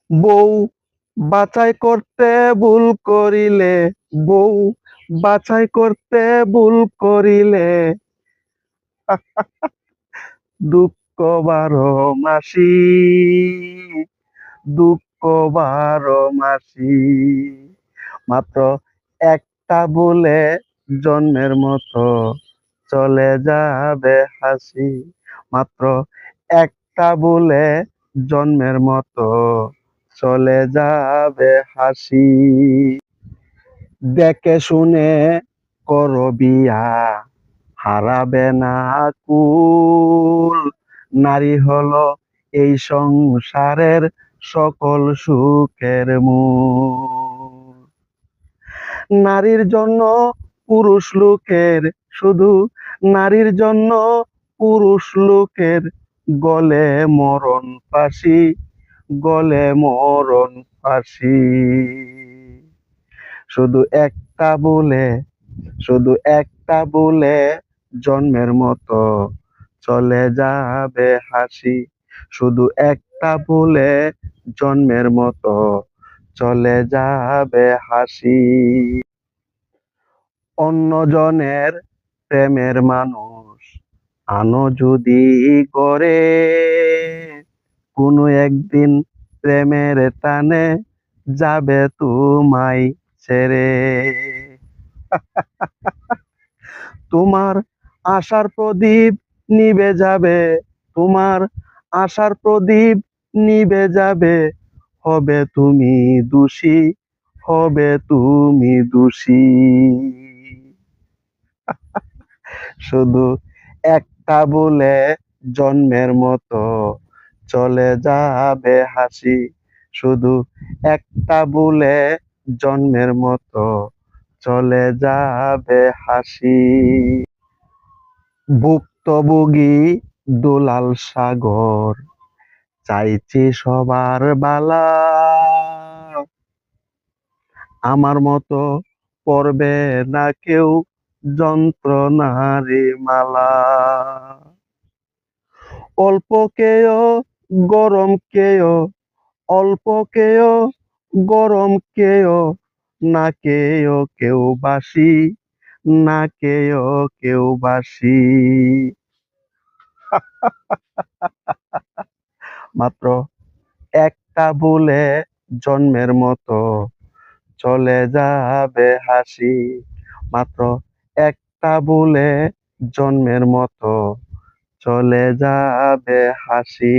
বউ বাছাই করতে ভুল করিলে, বউ বাছাই করতে ভুল করিলে দুঃখ বারো মাসি, দুঃখ বারো মাসি। মাত্র একটা বলে জন্মের মতো চলে যাবে হাসি, মাত্র একটা বলে জন্মের মতো চলে যাবে হাসি। দেখে শুনে করো বিয়া, হারাবে না কুল। নারী হলো এই সংসারের সকল সুখের মূল। নারীর জন্য পুরুষ লোকের, শুধু নারীর জন্য পুরুষ লোকের গলে মরণ ফাঁসি, গলে মরণ ফাঁসি। শুধু একটা বলে, শুধু একটা বলে জন্মের মতো চলে যাবে হাসি, শুধু একটা বলে জন্মের মতো চলে যাবে হাসি। অন্যজনের প্রেমের মানুষ আনো যদি করে, কোনো একদিন প্রেমের টানে যাবে তোমায় ছেড়ে। তোমার আশার প্রদীপ নিভে যাবে, তোমার আশার প্রদীপ নিভে যাবে, হবে তুমি দোষী, হবে তুমি দোষী। শুধু একটা বলে জন্মের মতো চলে যাবে হাসি, শুধু একটা বলে জন্মের মতো চলে যাবে হাসি। ভুক্তভোগী দুলাল সাগর চাইছি সবার বালা, আমার মতো পড়বে না কেউ যন্ত্রণারে মালা। অল্প কেয় গরম কেয়, অল্প কেয় গরম কেয়, না কেয় কেউ বাসি, না কেয় কেউ বাসি। মাত্র একটা বলে জন্মের মতো চলে যাবে হাসি, মাত্র একটা বলে জন্মের মতো চলে যাবে হাসি।